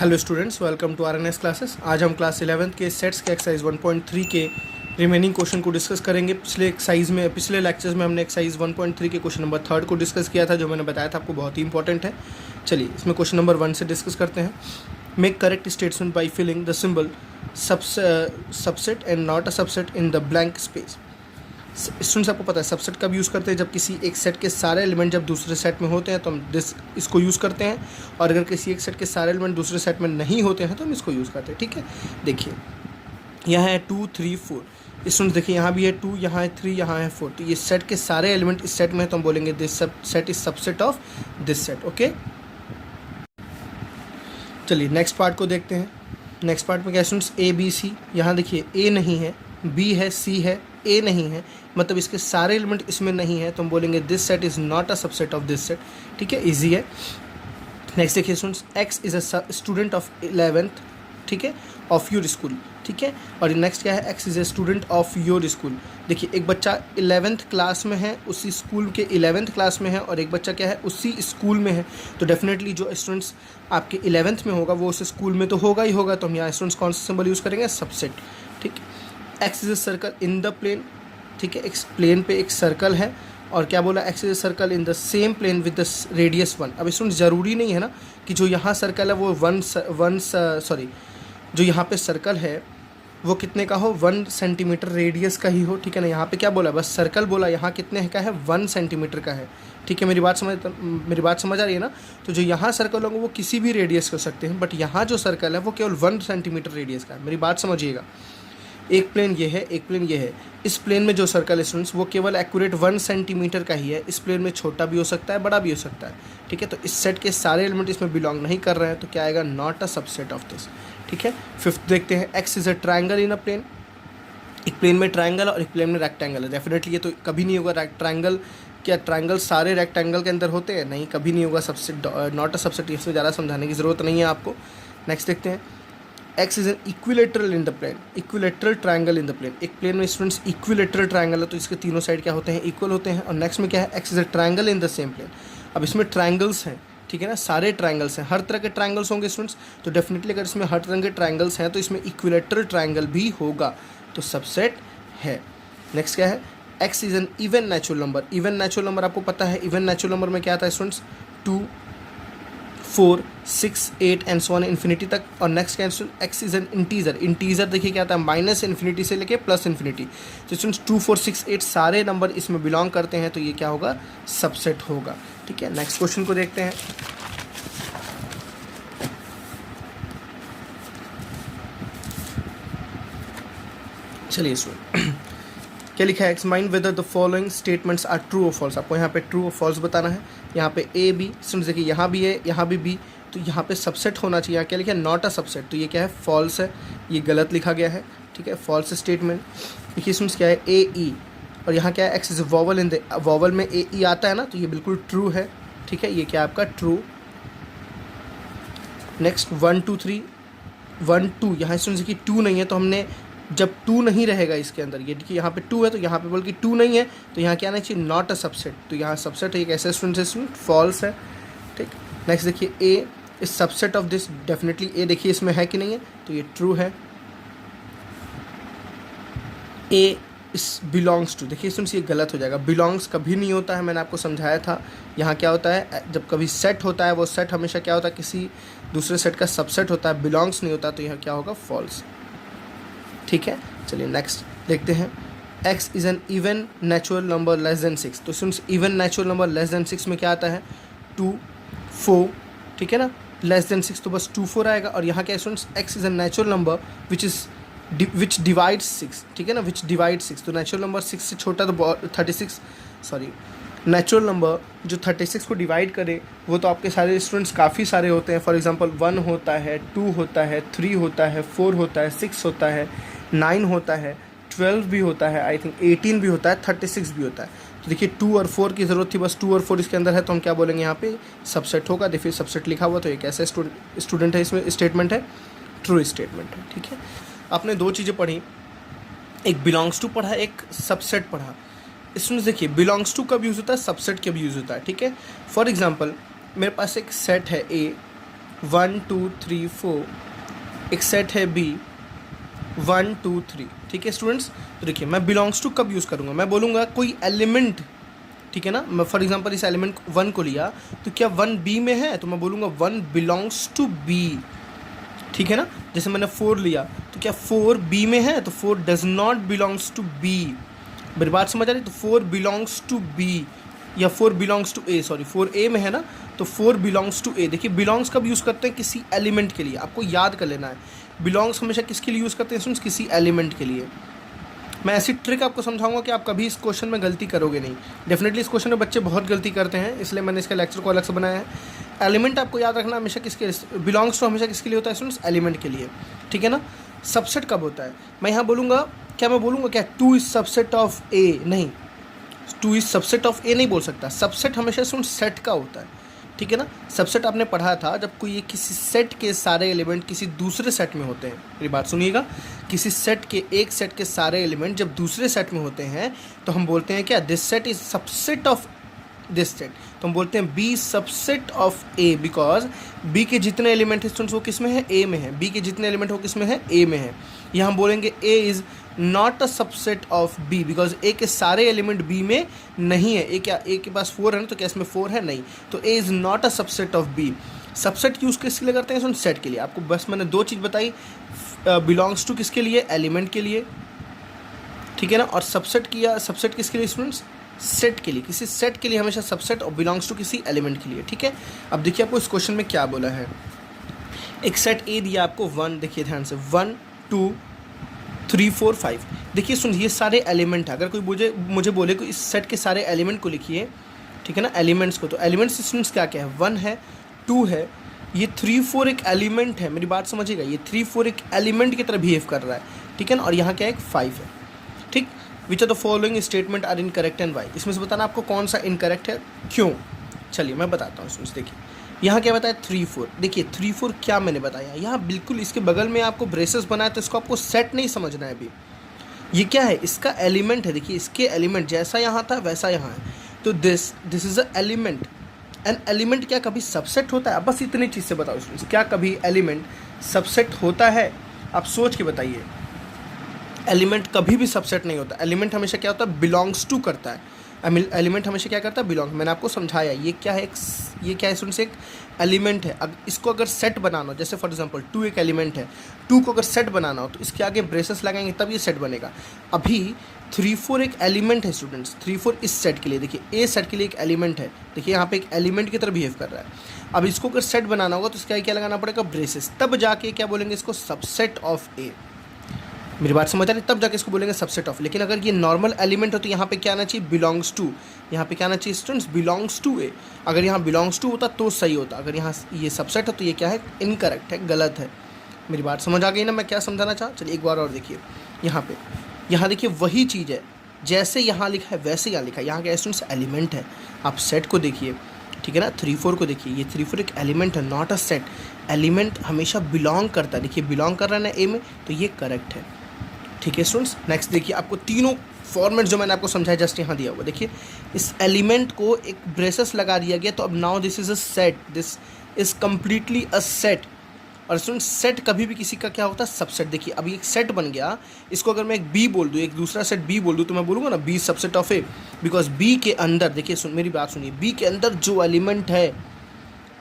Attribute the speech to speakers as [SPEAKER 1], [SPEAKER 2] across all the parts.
[SPEAKER 1] Hello students, welcome to RNS classes. आज हम class 11th के सेट्स के एक्सरसाइज 1.3 के रिमेनिंग क्वेश्चन को डिस्कस करेंगे। पिछले लेक्चर्स में हमने एक्सरसाइज 1.3 के क्वेश्चन नंबर 3 को डिस्कस किया था, जो मैंने बताया था आपको बहुत ही इंपॉर्टेंट है। चलिए इसमें क्वेश्चन नंबर 1 से डिस्कस करते हैं। Make correct statement by filling the symbol subset and not a subset in the blank space. Students, आपको पता है सबसेट कब यूज़ करते हैं? जब किसी एक सेट के सारे एलिमेंट जब दूसरे सेट में होते हैं तो हम इसको यूज़ करते हैं, और अगर किसी एक सेट के सारे एलिमेंट दूसरे सेट में नहीं होते हैं तो हम इसको यूज़ करते हैं। ठीक है, देखिए यहाँ है 2, 3, 4। स्टूडेंट्स देखिए यहाँ भी है 2, यहाँ है 3, यहाँ है 4। तो ये सेट के सारे एलिमेंट इस सेट में है तो हम बोलेंगे this set is subset of this set. Okay, चलिए नेक्स्ट पार्ट को देखते हैं। नेक्स्ट पार्ट में क्या स्टूडेंट्स, ए बी सी। यहाँ देखिए ए नहीं है, बी है, सी है, ए नहीं है, मतलब इसके सारे एलिमेंट इसमें नहीं है तो हम बोलेंगे this set is not a subset of this set. ठीक है, इजी है। नेक्स्ट देखिए students, x is a student of 11th, ठीक है, ऑफ योर स्कूल। ठीक है, और नेक्स्ट क्या है, x is a student of your school. देखिए एक बच्चा 11th क्लास में है, उसी स्कूल के 11th क्लास में है, और एक बच्चा क्या है, उसी स्कूल में है। तो डेफिनेटली जो स्टूडेंट्स आपके 11th में होगा वो उस स्कूल में तो होगा ही होगा। तो हम यहाँ स्टूडेंट्स कौन सा सिंबल यूज़ करेंगे? सबसेट। ठीक, X is a circle in the plane. ठीक है, एक प्लेन पे एक सर्कल है, और क्या बोला, X is a circle in the same plane with the radius 1। अब स्टूडेंट ज़रूरी नहीं है ना कि जो यहाँ सर्कल है वो जो यहाँ पे सर्कल है वो कितने का हो, 1 सेंटीमीटर रेडियस का ही हो। ठीक है ना, यहाँ पे क्या बोला, बस सर्कल बोला, यहाँ कितने का है, 1 सेंटीमीटर का है। ठीक है, मेरी बात समझ आ रही है ना? तो जो यहाँ सर्कल होंगे वो किसी भी रेडियस के हो सकते हैं, बट यहाँ जो सर्कल है वो केवल 1 सेंटीमीटर रेडियस का है। मेरी बात समझिएगा, एक प्लेन ये है, एक प्लेन ये है। इस प्लेन में जो सर्कल है स्टूडेंट्स वो केवल एक्यूरेट 1 सेंटीमीटर का ही है। इस प्लेन में छोटा भी हो सकता है, बड़ा भी हो सकता है। ठीक है, तो इस सेट के सारे एलिमेंट इसमें बिलोंग नहीं कर रहे हैं, तो क्या आएगा, not a subset of this. ठीक है, फिफ्थ देखते हैं, X is a triangle in a plane. एक प्लेन में ट्राइंगल और एक प्लेन में रेक्टेंगल है। डेफिनेटली ये तो कभी नहीं होगा ट्राइंगल। क्या ट्राइंगल सारे रेक्टेंगल के अंदर होते हैं? नहीं, कभी नहीं होगा सबसेट, नॉट अ सबसेट। इसमें ज़्यादा समझाने की ज़रूरत नहीं है आपको। नेक्स्ट देखते हैं, X is an equilateral in the plane. Equilateral triangle in the plane. एक प्लेन में स्टूडेंट्स इक्विलेटरल ट्राइंगल है तो इसके तीनों साइड क्या होते हैं, इक्वल होते हैं। और नेक्स्ट में क्या है, X is a triangle in the same plane. अब इसमें ट्राइंगल्स हैं, ठीक है ना, सारे ट्राइंगल्स हैं, हर तरह के ट्राइंगल्स होंगे स्टूडेंट्स। तो डेफिनेटली अगर इसमें हर तरह के ट्राइंगल्स हैं तो इसमें इक्विलेटरल ट्राइंगल भी होगा, तो सबसेट है। नेक्स्ट क्या है, X is N even natural number. Even natural number आपको पता है, इवन नेचुरल नंबर में क्या आता है students, 2, 4, 6, 8 and so on infinity तक। और नेक्स्ट क्या है, X is N integer. Integer देखिए क्या आता है, माइनस इन्फिनिटी से लेके प्लस इन्फिनिटी। तो स्टूडेंट्स 2, 4, 6, 8 सारे नंबर इसमें बिलोंग करते हैं, तो ये क्या होगा, सबसेट होगा। ठीक है, नेक्स्ट क्वेश्चन को देखते हैं। चलिए स्टूडेंट, क्या लिखा है, examine whether the following statements are true और फॉल्स। आपको यहाँ पे ट्रू और फॉल्स बताना है। यहाँ पे ए बी, स्टूडेंट्स देखिए यहाँ भी है, यहाँ भी बी, तो यहाँ पे सबसेट होना चाहिए। यहाँ क्या लिखा है, नॉट अ सबसेट, तो ये क्या है, फॉल्स है, ये गलत लिखा गया है। ठीक है, फॉल्स स्टेटमेंट। देखिए स्टूडेंट्स क्या है, ए ई, और यहाँ क्या है, X is vowel in the, vowel में ए ई आता है ना, तो ये बिल्कुल ट्रू है। ठीक है, ये क्या आपका ट्रू। नेक्स्ट 1, 2, 3, 1, 2, यहाँ स्टूडेंट्स देखिए 2 नहीं है, तो हमने जब 2 नहीं रहेगा इसके अंदर, ये देखिए यहाँ पे 2 है तो यहाँ पे बोल कि 2 नहीं है, तो यहाँ क्या आना चाहिए, नॉट अ सबसेट। तो यहाँ सबसेट है, एक ऐसे स्टूडेंट फॉल्स है। ठीक, नेक्स्ट देखिए, A is subset of this. Definitely A देखिए इसमें है कि नहीं है, तो ये ट्रू है। ए इस बिलोंग्स टू, देखिए स्टूडेंट्स ये गलत हो जाएगा, बिलोंग्स कभी नहीं होता है, मैंने आपको समझाया था। यहाँ क्या होता है, जब कभी सेट होता है वो सेट हमेशा क्या होता है, किसी दूसरे सेट का सबसेट होता है, बिलोंग्स नहीं होता, तो यह क्या होगा, फॉल्स। ठीक है, चलिए नेक्स्ट देखते हैं, X is N even natural number less than 6। तो students even natural number less than 6 में क्या आता है, 2, 4। ठीक है ना, लेस देन 6 तो बस 2, 4 आएगा। और यहाँ क्या है students, x is N natural number which divides 6। ठीक है ना, विच डिवाइड्स 6, तो नेचुरल नंबर 6 से छोटा तो 36, सॉरी, नेचुरल नंबर जो 36 को डिवाइड करे वो तो आपके सारे स्टूडेंट्स काफ़ी सारे होते हैं। फॉर एग्जांपल 1 होता है, 2 होता है, 3 होता है, 4 होता है, 6 होता है, 9 होता है, 12 भी होता है, आई थिंक 18 भी होता है, 36 भी होता है। तो देखिए 2 और 4 की ज़रूरत थी, बस 2 और 4 इसके अंदर है, तो हम क्या बोलेंगे, यहाँ पे सबसेट होगा। देखिए सबसेट लिखा हुआ, तो एक ऐसा स्टूडेंट है, इसमें स्टेटमेंट है, ट्रू स्टेटमेंट है। ठीक है, आपने 2 चीज़ें पढ़ी, एक बिलोंग्स टू पढ़ा, एक सबसेट पढ़ा। स्टूडेंट्स देखिए बिलोंग्स टू कब यूज़ होता है, सबसेट कब यूज़ होता है। ठीक है, फॉर एग्जांपल मेरे पास एक सेट है ए, 1 2 3 4, एक सेट है बी 1 2 3, ठीक है स्टूडेंट्स। तो देखिए मैं बिलोंग्स टू कब यूज़ करूँगा, मैं बोलूँगा कोई एलिमेंट, ठीक है ना। मैं फॉर एग्जांपल इस एलिमेंट 1 को लिया, तो क्या 1 बी में है, तो मैं बोलूँगा 1 बिलोंग्स टू बी, ठीक है ना। जैसे मैंने 4 लिया, तो क्या 4 बी में है, तो 4 does not belongs to B. मेरी बात समझ आ रही है? तो 4 बिलोंग्स टू बी या 4 बिलोंग्स टू ए, सॉरी 4 ए में है ना, तो 4 बिलोंग्स टू ए। देखिए बिलोंग्स कब यूज़ करते हैं, किसी एलिमेंट के लिए, आपको याद कर लेना है। बिलोंग्स हमेशा किसके लिए यूज़ करते हैं स्टूडेंट्स, किसी एलिमेंट के लिए। मैं ऐसी ट्रिक आपको समझाऊंगा कि आप कभी इस क्वेश्चन में गलती करोगे नहीं। डेफिनेटली इस क्वेश्चन में बच्चे बहुत गलती करते हैं, इसलिए मैंने इसका लेक्चर को अलग से बनाया है। एलिमेंट आपको याद रखना हमेशा किसके, बिलोंग्स टू हमेशा किसके लिए होता है स्टूडेंट्स, एलिमेंट के लिए, ठीक है ना। सबसेट कब होता है, मैं यहाँ बोलूँगा, क्या मैं बोलूँगा क्या 2 इज सबसेट ऑफ ए, नहीं 2 इज सबसेट ऑफ ए नहीं बोल सकता। सबसेट हमेशा स्टूडेंट सेट का होता है, ठीक है ना। सबसेट आपने पढ़ा था जब कोई किसी सेट के सारे एलिमेंट किसी दूसरे सेट में होते हैं। मेरी बात सुनिएगा, किसी सेट के, एक सेट के सारे एलिमेंट जब दूसरे सेट में होते हैं तो हम बोलते हैं क्या, this set is subset of this set. तो हम बोलते हैं B subset of A, because B के जितने एलिमेंट हैं स्टूडेंट्स वो किस में है, ए में है। बी के जितने एलिमेंट वो किस में है, ए में है। यहाँ हम बोलेंगे A is not a subset of B, because A के सारे एलिमेंट बी में नहीं है। ए क्या, ए के पास 4 है ना, तो क्या इसमें 4 है, नहीं। तो A is not a subset of B. Subset use किसके लिए करते हैं, सेट के लिए। आपको बस मैंने 2 चीज़ बताई, बिलोंग्स टू किसके लिए, एलिमेंट के लिए, ठीक है ना। और सबसेट किया, सबसेट किसके लिए स्टूडेंट्स, सेट के लिए। किसी सेट के लिए हमेशा सबसेट और बिलोंग्स टू किसी एलिमेंट के लिए, ठीक है। अब देखिए आपको इस क्वेश्चन में क्या बोला है। एक सेट ए दिया आपको 1, देखिए ध्यान से 1 2 3 4 5। देखिए सुन, ये सारे एलिमेंट है। अगर कोई मुझे बोले कि इस सेट के सारे एलिमेंट को लिखिए, ठीक है ना, एलिमेंट्स को, तो एलिमेंट्स स्टूडेंट्स क्या क्या है, 1 है 2 है, ये 3 4 एक एलिमेंट है। मेरी बात समझिएगा, ये 3 4 एक एलिमेंट की तरह बिहेव कर रहा है, ठीक है ना। और यहाँ क्या है, एक 5 है, ठीक। Which are the following statement are incorrect and why. इसमें से बताना आपको कौन सा इनकरेक्ट है, क्यों। चलिए मैं बताता हूँ स्टूडेंट्स। देखिए यहाँ क्या बताया, 3 4। देखिए 3 4 क्या मैंने बताया, यहाँ बिल्कुल इसके बगल में आपको ब्रेसेस बनाया, तो इसको आपको सेट नहीं समझना है अभी। ये क्या है, इसका एलिमेंट है। देखिए इसके एलिमेंट जैसा यहाँ था वैसा यहाँ है, तो this is a element. An element क्या कभी सबसेट होता है, बस इतनी चीज़ से बताओ स्टूडेंट्स, क्या कभी एलिमेंट सबसेट होता है, आप सोच के बताइए। एलिमेंट कभी भी सबसेट नहीं होता। एलिमेंट हमेशा क्या होता है, बिलोंग्स टू करता है। एलिमेंट हमेशा क्या करता है, बिलोंग। मैंने आपको समझाया ये क्या है, ये क्या है स्टूडेंट्स, एक एलिमेंट है। इसको अगर सेट बनाना हो, जैसे फॉर एग्जांपल 2 एक एलिमेंट है, 2 को अगर सेट बनाना हो तो इसके आगे ब्रेसेस लगाएंगे तब ये सेट बनेगा। अभी 3 4 एक एलिमेंट है स्टूडेंट्स, 3 4 इस सेट के लिए, देखिए ए सेट के लिए एक एलिमेंट है। देखिए यहाँ पे एक एलिमेंट की तरह बिहेव कर रहा है। अब इसको अगर सेट बनाना होगा तो इसके आगे क्या लगाना पड़ेगा, ब्रेसेस, तब जाके क्या बोलेंगे इसको, सबसेट ऑफ ए। मेरी बात समझ आ रही है, तब जाके इसको बोलेंगे सबसेट ऑफ। लेकिन अगर ये नॉर्मल एलिमेंट हो तो यहाँ पे क्या आना चाहिए, बिलोंग्स टू। यहाँ पे क्या आना चाहिए स्टूडेंट्स, बिलोंग्स टू ए। अगर यहाँ बिलोंग्स टू होता तो सही होता, अगर यहाँ ये सबसेट है तो ये क्या है, इनकरेक्ट है, गलत है। मेरी बात समझ आ गई ना, मैं क्या समझाना चाहा। चलिए एक बार और देखिए यहाँ पे, यहाँ देखिए वही चीज़ है, जैसे यहाँ लिखा है वैसे यहाँ लिखा है। यहाँ क्या स्टूडेंट्स, एलिमेंट है। आप सेट को देखिए, ठीक है ना, 3 4 को देखिए, ये 3 4 एक एलिमेंट है, नॉट अ सेट। एलिमेंट हमेशा बिलोंग करता है, देखिए बिलोंग कर रहा है ना ए में, तो ये करेक्ट है, ठीक है स्टूडेंट्स। नेक्स्ट देखिए, आपको तीनों फॉर्मेट जो मैंने आपको समझाया जस्ट यहाँ दिया हुआ, देखिए इस एलिमेंट को एक ब्रेसेस लगा दिया गया, तो अब now this is a set, this is completely a set. और स्टूडेंट्स सेट कभी भी किसी का क्या होता है, सबसेट। देखिए अभी एक सेट बन गया, इसको अगर मैं एक बी बोल दूँ, एक दूसरा सेट बी बोल दूँ, तो मैं बोलूँगा ना B subset of A, because B के अंदर, देखिए मेरी बात सुनिए, बी के अंदर जो एलिमेंट है,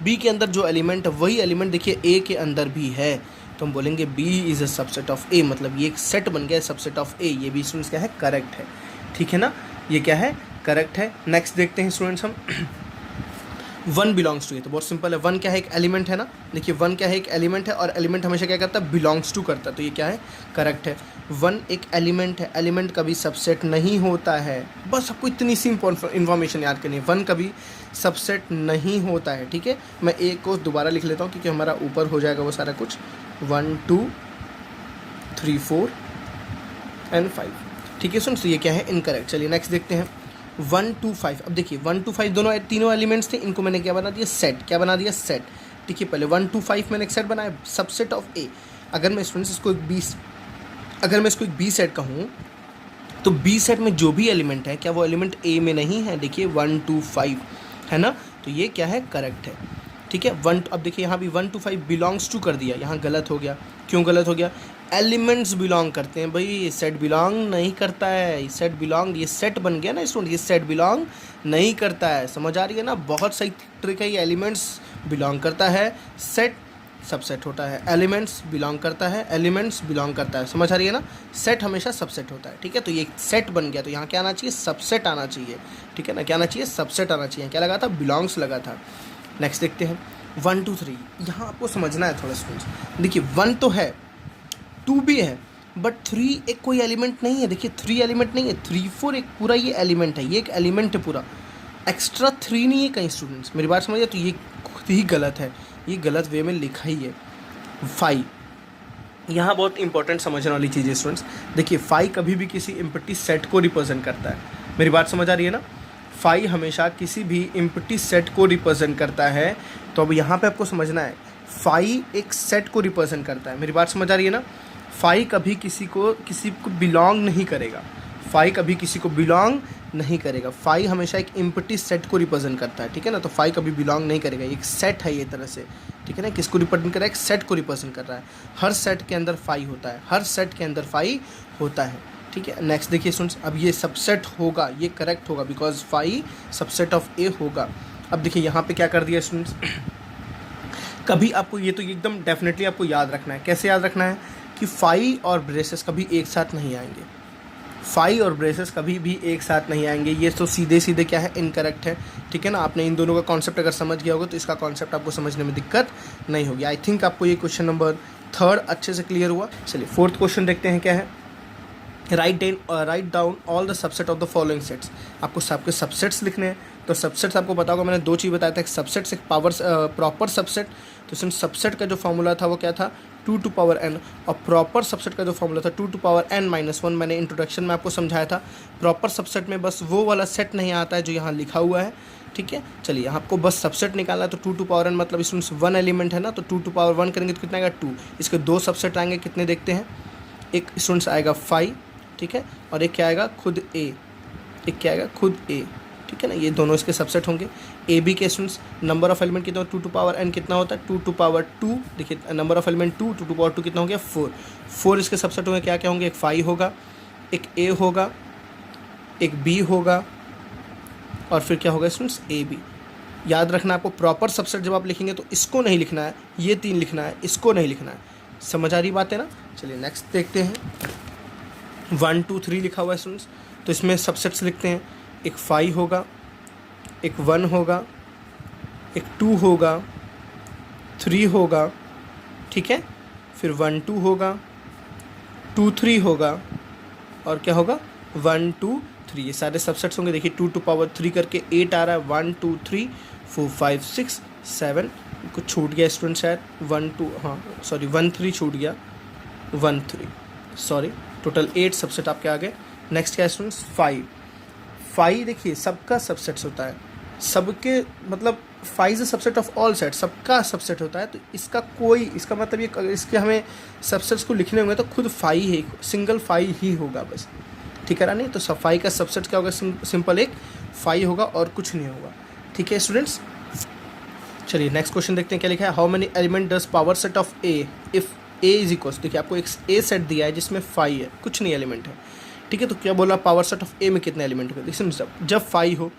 [SPEAKER 1] बी के अंदर जो एलिमेंट है वही एलिमेंट देखिए ए के अंदर भी है, तो हम बोलेंगे B is a subset of A, मतलब ये एक सेट बन गया है सबसेट ऑफ ए। ये भी स्टूडेंट्स क्या है, करेक्ट है, ठीक है ना, ये क्या है, करेक्ट है। नेक्स्ट देखते हैं स्टूडेंट्स हम 1 बिलोंग्स टू। ये तो बहुत सिंपल है, 1 क्या है, एक एलिमेंट है ना। देखिए 1 क्या है, एक एलिमेंट है, और एलिमेंट हमेशा क्या करता है, बिलोंग्स टू करता है, तो ये क्या है, करेक्ट है। 1 एक एलिमेंट है, एलिमेंट कभी सबसेट नहीं होता है। बस आपको इतनी सी इन्फॉर्मेशन याद करनी है, 1 कभी सबसेट नहीं होता है, ठीक है। मैं एक को दोबारा लिख लेता हूँ क्योंकि हमारा ऊपर हो जाएगा वो सारा कुछ। 1 2 3 4 एंड 5, ठीक है सुन। तो ये क्या है, इनकरेक्ट। चलिए नेक्स्ट देखते हैं 1 2 5। अब देखिए 1 2 5 दोनों तीनों एलिमेंट्स थे, इनको मैंने क्या बना दिया, सेट। क्या बना दिया, सेट। देखिए पहले 1 2 5 मैंने एक सेट बनाया, सबसेट ऑफ ए। अगर मैं स्टूडेंट्स इसको एक बी सेट कहूँ, तो बी सेट में जो भी एलिमेंट है, क्या वो एलिमेंट ए में नहीं है, देखिए 1 2 5 है ना, तो ये क्या है, करेक्ट है। ठीक है। अब देखिए यहाँ भी 1 to 5 बिलोंग्स टू कर दिया, यहाँ गलत हो गया। क्यों गलत हो गया? एलिमेंट्स बिलोंग करते हैं भाई, सेट बिलोंग नहीं करता है। सेट बिलोंग, ये सेट बन गया ना स्टूडेंट, ये सेट बिलोंग नहीं करता है। समझ आ रही है ना? बहुत सही ट्रिक है ये। एलिमेंट्स बिलोंग करता है, सेट सबसेट होता है। एलिमेंट्स बिलोंग करता है, एलिमेंट्स बिलोंग करता है। समझ आ रही है ना? सेट हमेशा सबसेट होता है, ठीक है। तो ये सेट बन गया, तो यहाँ क्या आना चाहिए? सबसेट आना चाहिए, ठीक है ना। क्या आना चाहिए? सबसेट आना चाहिए। क्या लगा था? बिलोंग्स लगा था। नेक्स्ट देखते हैं 1 2 3। यहाँ आपको समझना है थोड़ा स्टूडेंट्स। देखिए 1 तो है, 2 भी है, बट 3 एक कोई एलिमेंट नहीं है। देखिए 3 एलिमेंट नहीं है, 3 4 एक पूरा ये एलिमेंट है, ये एक एलिमेंट है पूरा। एक्स्ट्रा 3 नहीं है कहीं स्टूडेंट्स, मेरी बात समझिए। तो ये खुद ही गलत है, ये गलत वे में लिखा ही है। 5 यहाँ बहुत इंपॉर्टेंट समझने वाली चीज़ है स्टूडेंट्स। देखिए 5 कभी भी किसी इम्पटी सेट को रिप्रेजेंट करता है। मेरी बात समझ आ रही है ना? 5 हमेशा किसी भी इम्पटी सेट को रिप्रेजेंट करता है। तो अब यहाँ पे आपको समझना है, 5 एक सेट को रिप्रेजेंट करता है। मेरी बात समझ आ रही है ना? 5 कभी किसी को बिलोंग नहीं करेगा। 5 कभी किसी को बिलोंग नहीं करेगा। 5 हमेशा एक इम्पटी सेट को रिप्रेजेंट करता है, ठीक है ना। तो 5 कभी बिलोंग नहीं करेगा, एक सेट है ये तरह से, ठीक है ना। किसको रिप्रेजेंट कर रहा है? एक सेट को रिप्रेजेंट कर रहा है। हर सेट के अंदर 5 होता है, हर सेट के अंदर 5 होता है, ठीक है। नेक्स्ट देखिए स्टूडेंट्स, अब ये सबसेट होगा, ये करेक्ट होगा, बिकॉज 5 सबसेट ऑफ ए होगा। अब देखिए यहाँ पे क्या कर दिया स्टूडेंट्स, कभी आपको ये तो एकदम डेफिनेटली आपको याद रखना है। कैसे याद रखना है? कि 5 और ब्रेसेस कभी एक साथ नहीं आएंगे। 5 और ब्रेसेस कभी भी एक साथ नहीं आएंगे। ये तो सीधे सीधे क्या है? इनकरेक्ट है, ठीक है ना। आपने इन दोनों का कॉन्सेप्ट अगर समझ गया होगा तो इसका कॉन्सेप्ट आपको समझने में दिक्कत नहीं होगी। आई थिंक आपको ये क्वेश्चन नंबर 3 अच्छे से क्लियर हुआ। चलिए 4th क्वेश्चन देखते हैं क्या है। Write down all the subset of the following sets. आपको सबके सबसेट्स लिखने हैं। तो सबसेट्स आपको पता होगा, मैंने 2 चीज़ बताया था, एक सबसेट्स, एक प्रॉपर सबसेट। तो इसमें सबसेट का जो फॉर्मूला था वो क्या था? 2 to power n। और प्रॉपर सबसेट का जो फॉर्मूला था 2 to power n - 1। मैंने इंट्रोडक्शन में आपको समझाया था। प्रॉपर सबसेट में बस वो वाला सेट नहीं आता है जो यहाँ लिखा हुआ है, ठीक है। चलिए आपको बस सबसेट निकालना है। तो 2 to power n मतलब इसमें 1 एलिमेंट है ना, तो 2 to power 1 करेंगे तो कितना आएगा? 2। इसके 2 सबसेट आएंगे, कितने देखते हैं। एक स्टूडेंट्स आएगा 5, ठीक है, और एक क्या आएगा? खुद ए। एक क्या आएगा? खुद ए, ठीक है ना। ये दोनों इसके सबसेट होंगे। ए बी के स्टूडेंट्स नंबर ऑफ एलिमेंट कितना? 2 to power n कितना होता है? 2 to power 2। देखिए number of element 2, 2 to power 2 कितना हो गया? 4। 4 इसके सबसेट होंगे, क्या क्या होंगे? एक 5 होगा, एक ए होगा, एक बी होगा, और फिर क्या होगा स्टूडेंट्स? A B. याद रखना आपको, प्रॉपर सबसेट जब आप लिखेंगे तो इसको नहीं लिखना है, ये 3 लिखना है, इसको नहीं लिखना है। समझ आ रही बात है ना? चलिए नेक्स्ट देखते हैं। 1 2 3 लिखा हुआ है स्टूडेंट्स, तो इसमें सबसेट्स लिखते हैं। एक 5 होगा, एक 1 होगा, एक 2 होगा, 3 होगा, ठीक है। फिर 1 2 होगा, 2 3 होगा, और क्या होगा? 1 2 3। ये सारे सबसेट्स होंगे। देखिए 2 to power 3 करके 8 आ रहा है। 1 2 3 4 5 6 7। कुछ छूट गया स्टूडेंट शायद, 1 2, हाँ सॉरी 1 3 छूट गया, 1 3 सॉरी। टोटल 8 सबसेट आपके आ गए। नेक्स्ट क्या है स्टूडेंट्स? 5 देखिए सबका सबसेट्स होता है, सबके मतलब 5 is subset of all set, सबका सबसेट होता है। तो इसका कोई, इसका मतलब ये, इसके हमें सबसेट्स को लिखने होंगे तो खुद 5 ही, सिंगल 5 ही होगा बस, ठीक है ना। नहीं तो 5 का सबसेट क्या होगा? सिंपल एक 5 होगा और कुछ नहीं होगा, ठीक है स्टूडेंट्स। चलिए नेक्स्ट क्वेश्चन देखते हैं क्या लिखा है। How many element does power set of A if A is equals. देखिए आपको एक ए सेट दिया है जिसमें 5 है, कुछ नहीं एलिमेंट है, ठीक है। तो क्या बोला? पावर सेट ऑफ ए में कितने एलिमेंट होंगे? देखिए जब 5 हो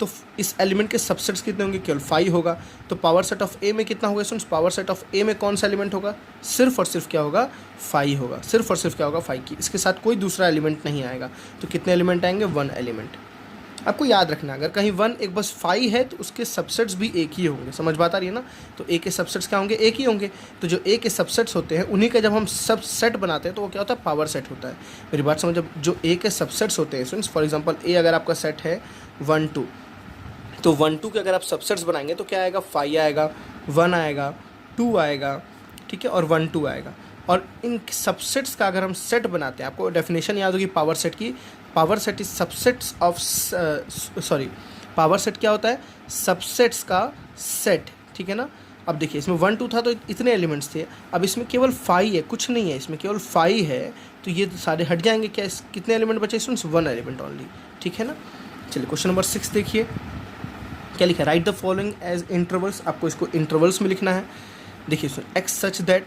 [SPEAKER 1] तो इस एलिमेंट के सबसेट्स कितने होंगे? केवल 5 होगा। तो पावर सेट ऑफ ए में कितना होगा स्टूडेंट्स? पावर सेट ऑफ ए में कौन सा एलिमेंट होगा? सिर्फ और सिर्फ क्या होगा? 5 होगा। सिर्फ और सिर्फ क्या होगा? 5 की। इसके साथ कोई दूसरा एलिमेंट नहीं आएगा। तो कितने एलिमेंट आएंगे? 1 एलिमेंट। आपको याद रखना है, अगर कहीं 1 एक बस 5 है तो उसके सबसेट्स भी एक ही होंगे। समझ बात आ रही है ना? तो ए के सबसेट्स क्या होंगे? एक ही होंगे। तो जो ए के सबसेट्स होते हैं उन्हीं का जब हम सब सेट बनाते हैं तो वो क्या होता है? पावर सेट होता है। मेरी बात समझ, जब जो ए के सबसेट्स होते हैं स्टूडेंट्स, फॉर एग्जांपल ए अगर आपका सेट है 1 2, तो 1 2 के अगर आप सबसेट्स बनाएंगे तो क्या आएगा? 5 आएगा, 1 आएगा, 2 आएगा, ठीक है, और 1 2 आएगा। और इन सबसेट्स का अगर हम सेट बनाते हैं, आपको डेफिनेशन याद होगी पावर सेट की। Power set is subsets of, sorry power set क्या होता है? सबसेट्स का सेट, ठीक है ना। अब देखिए इसमें 1 2 था तो इतने एलिमेंट्स थे, अब इसमें केवल 5 है, कुछ नहीं है, इसमें केवल 5 है, तो ये सारे हट जाएंगे। क्या कितने एलिमेंट बचे स्टूडेंट्स? 1 एलिमेंट ओनली, ठीक है ना। चलिए क्वेश्चन नंबर 6 देखिए। क्या लिखा है, write the following as intervals, आपको इसको इंटरवल्स में लिखना है। देखिए sir, X such that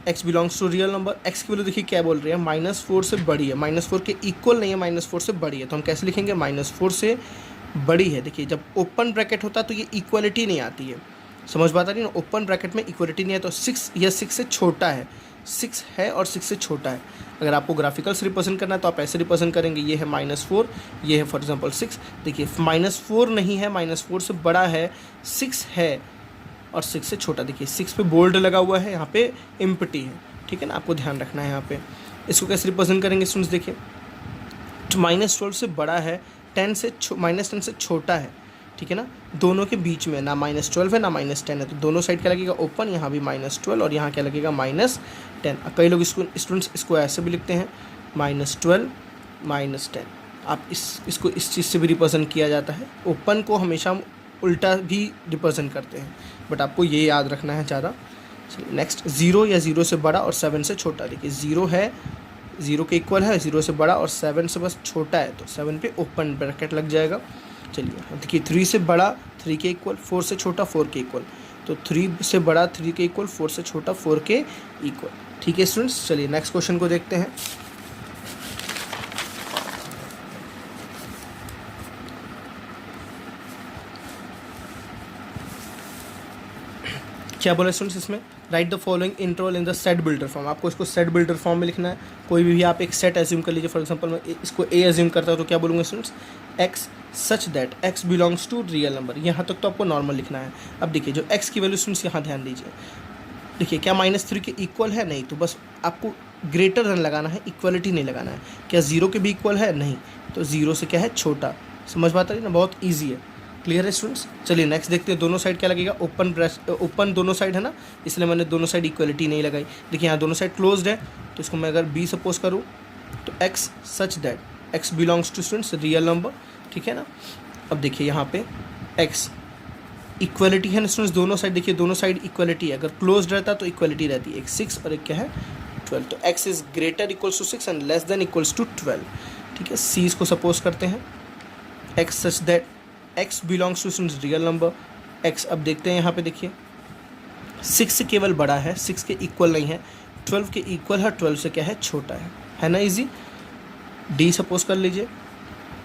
[SPEAKER 1] X belongs to real number, X की वैल्यू देखिए क्या बोल रही है, -4 से बड़ी है, -4 के इक्वल नहीं है, -4 से बड़ी है, तो हम कैसे लिखेंगे, -4 से बड़ी है। देखिए जब ओपन ब्रैकेट होता है तो ये इक्वलिटी नहीं आती है, समझ बात आ रही है ना, ओपन ब्रैकेट में इक्वलिटी नहीं है, तो 6 या 6 से छोटा है, 6 है और 6 से छोटा है। अगर आपको ग्राफिकल से रिप्रेजेंट करना है तो आप ऐसे रिप्रेजेंट करेंगे, ये है -4, ये है फॉर एग्जांपल 6। देखिए -4 नहीं है, -4 से बड़ा है, 6 है और 6 से छोटा। देखिए 6 पे बोल्ड लगा हुआ है, यहाँ पे एम्प्टी है, ठीक है ना, आपको ध्यान रखना है यहाँ पे। इसको कैसे रिप्रेजेंट करेंगे स्टूडेंट्स, देखिए -12 से बड़ा है, -10 से छोटा है, ठीक है ना, दोनों के बीच में ना -12 है ना -10 है, तो दोनों साइड क्या लगेगा ओपन, यहाँ भी -12 और यहाँ क्या लगेगा -10। कई लोग स्टूडेंट्स इसको ऐसे भी लिखते हैं -12 -10। आप इसको इस चीज़ से भी रिप्रेजेंट किया जाता है, ओपन को हमेशा हम उल्टा भी रिप्रेजेंट करते हैं, बट आपको ये याद रखना है ज़्यादा। चलिए नेक्स्ट, 0 या 0 से बड़ा और 7 से छोटा। देखिए 0 है, 0 के इक्वल है, 0 से बड़ा और 7 से बस छोटा है, तो 7 पे ओपन ब्रैकेट लग जाएगा। चलिए देखिए 3 से बड़ा 3 के इक्वल, 4 से छोटा 4 के इक्वल, तो 3 से बड़ा 3 के इक्वल, 4 से छोटा 4 के इक्वल, ठीक है स्टूडेंट्स। चलिए नेक्स्ट क्वेश्चन को देखते हैं। क्या बोला स्टूडेंट्स इसमें, right the following interval in the set builder form, आपको इसको सेट बिल्डर फॉर्म में लिखना है। कोई भी आप एक सेट एज्यूम कर लीजिए, फॉर एग्जांपल मैं इसको ए एज्यूम करता हूँ तो क्या बोलूँगा students, X such that X belongs to real number, यहाँ तक तो आपको नॉर्मल लिखना है। अब देखिए जो एक्स की वैल्यू स्टूडेंट्स यहाँ ध्यान दीजिए, देखिए क्या -3 के इक्वल है, नहीं, तो बस आपको ग्रेटर देन लगाना है, इक्वलिटी नहीं लगाना है। क्या 0 के भी इक्वल है, नहीं, तो 0 से क्या है छोटा, समझ बात आ रही है ना, बहुत ईजी है, क्लियर है स्टूडेंट्स। चलिए नेक्स्ट देखते हैं, दोनों साइड क्या लगेगा, ओपन दोनों साइड है ना, इसलिए मैंने दोनों साइड इक्वलिटी नहीं लगाई। देखिए यहाँ दोनों साइड क्लोज्ड है, तो इसको मैं अगर बी सपोज करूँ तो X such that X belongs to students real number, ठीक है ना। अब देखिए यहाँ पे एक्स इक्वलिटी है ना स्टूडेंट्स, दोनों साइड, देखिए दोनों साइड इक्वलिटी है, अगर क्लोज्ड रहता तो इक्वलिटी रहती है, एक 6 और एक क्या है 12, तो X is greater equals to 6 and less than equals to 12, ठीक है। सी इसको सपोज करते हैं, X such that X belongs to students real number, X, अब देखते हैं यहाँ पे देखिए 6 से केवल बड़ा है, 6 के इक्वल नहीं है, 12 के इक्वल है, 12 से क्या है छोटा है ना, इजी। डी सपोज कर लीजिए,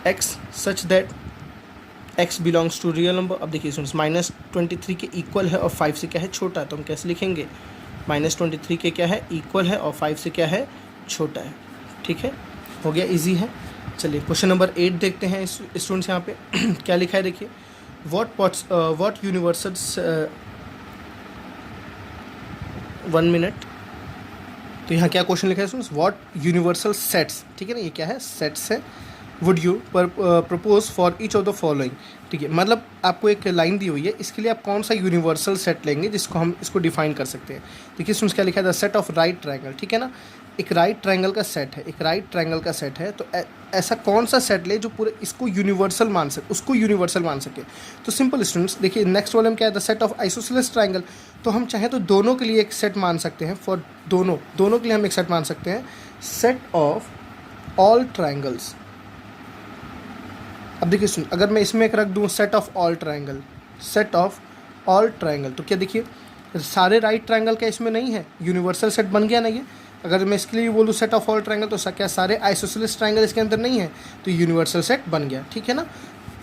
[SPEAKER 1] X such that X belongs to real number, अब देखिए स्टूडेंट्स -23 के इक्वल है और 5 से क्या है छोटा है, तो हम कैसे लिखेंगे, -23 के क्या है इक्वल है और 5 से क्या है छोटा है, ठीक है, हो गया, इजी है। चलिए क्वेश्चन नंबर 8 देखते हैं स्टूडेंट्स, यहाँ पे क्या लिखा है, देखिए व्हाट यूनिवर्सल्स, 1 मिनट, तो यहाँ क्या क्वेश्चन लिखा है स्टूडेंट्स, व्हाट यूनिवर्सल सेट्स, ठीक है ना, ये क्या है, सेट्स है, would you propose for each of the following, ठीक है, मतलब आपको एक लाइन दी हुई है, इसके लिए आप कौन सा यूनिवर्सल सेट लेंगे जिसको हम इसको डिफाइन कर सकते हैं। देखिए स्टूडेंट्स क्या लिखा है, the set of right triangle, ठीक है ना, एक राइट ट्रायंगल का सेट है, एक राइट ट्रायंगल का सेट है, तो ऐसा कौन सा सेट ले जो पूरे इसको यूनिवर्सल मान सके, उसको यूनिवर्सल मान सके। तो सिंपल स्टूडेंट्स, देखिए नेक्स्ट वाले में क्या है, the set of isosceles triangle, तो हम चाहें तो दोनों के लिए एक सेट मान सकते हैं, फॉर दोनों के लिए हम एक सेट मान सकते हैं, सेट ऑफ ऑल ट्रायंगल्स। अब देखिए सुन, अगर मैं इसमें एक रख दूँ set of all triangle, set of all triangle, तो क्या देखिए सारे राइट ट्रायंगल क्या इसमें नहीं है, यूनिवर्सल सेट बन गया ना ये। अगर मैं इसके लिए बोलूँ सेट ऑफ ऑल ट्रायंगल, तो क्या सारे आइसोसेलेस ट्रायंगल इसके अंदर नहीं है, तो यूनिवर्सल सेट बन गया, ठीक है ना।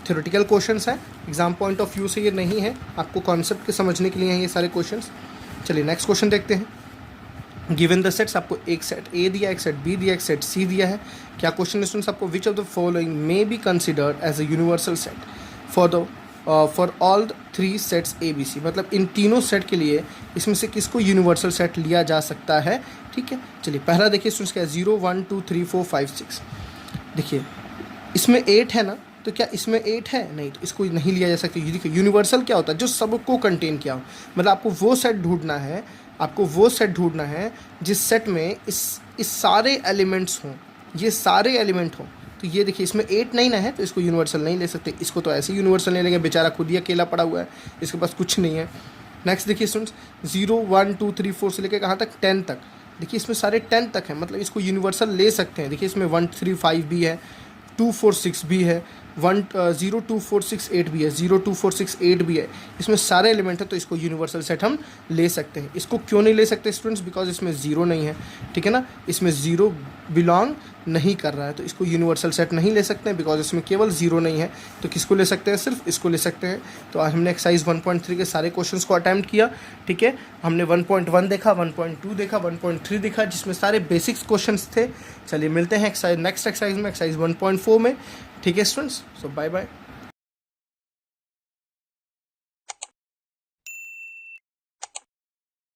[SPEAKER 1] थ्योरेटिकल क्वेश्चंस हैं, एग्जाम पॉइंट ऑफ व्यू से ये नहीं है, आपको कॉन्सेप्ट के समझने के लिए हैं ये सारे क्वेश्चंस। चलिए नेक्स्ट क्वेश्चन देखते हैं, गिवन द सेट्स, आपको एक सेट ए दिया, एक सेट बी दिया, एक सेट सी दिया है। क्या क्वेश्चन स्टूडेंट्स, आपको which of the following may be considered as a universal set for all 3 sets A B C, मतलब इन तीनों सेट के लिए इसमें से किसको यूनिवर्सल सेट लिया जा सकता है, ठीक है। चलिए पहला देखिए स्टूडेंट्स क्या है, 0 1 2 3 4 5 6, देखिए इसमें 8 है ना, तो क्या इसमें 8 है, नहीं, तो इसको नहीं लिया जा सकता। देखिए यूनिवर्सल क्या होता है, जो सबको कंटेन किया हो, मतलब आपको वो सेट ढूंढना है, आपको वो सेट ढूंढना है जिस सेट में इस सारे एलिमेंट्स हों, ये सारे एलिमेंट हों। तो ये देखिए इसमें 8 नहीं ना है, तो इसको यूनिवर्सल नहीं ले सकते, इसको तो ऐसे यूनिवर्सल ले लेंगे, बेचारा खुद ही अकेला पड़ा हुआ है, इसके पास कुछ नहीं है। नेक्स्ट देखिए स्टूडेंट्स 0 1 2 3 4 से लेकर कहाँ तक 10 तक, देखिए इसमें सारे 10 तक हैं, मतलब इसको यूनिवर्सल ले सकते हैं। देखिए इसमें 1 3 5 भी है, 2 4 6 भी है, 02468 भी है, 02468 भी है, इसमें सारे एलिमेंट है, तो इसको यूनिवर्सल सेट हम ले सकते हैं। इसको क्यों नहीं ले सकते स्टूडेंट्स? बिकॉज इसमें ज़ीरो नहीं है, ठीक है ना, इसमें ज़ीरो बिलोंग नहीं कर रहा है, तो इसको यूनिवर्सल सेट नहीं ले सकते हैं बिकॉज इसमें केवल ज़ीरो नहीं है। तो किसको ले सकते हैं? सिर्फ इसको ले सकते हैं। तो आज हमने एक्सरसाइज 1.3 के सारे क्वेश्चंस को अटैम्प्ट किया, ठीक है। हमने 1.1 देखा, 1.2 देखा, 1.3 देखा, जिसमें सारे बेसिक्स क्वेश्चंस थे। चलिए मिलते हैं नेक्स्ट एक्सरसाइज में, एक्सरसाइज 1.4 में, ठीक है स्टूडेंट्स। सो बाय बाय।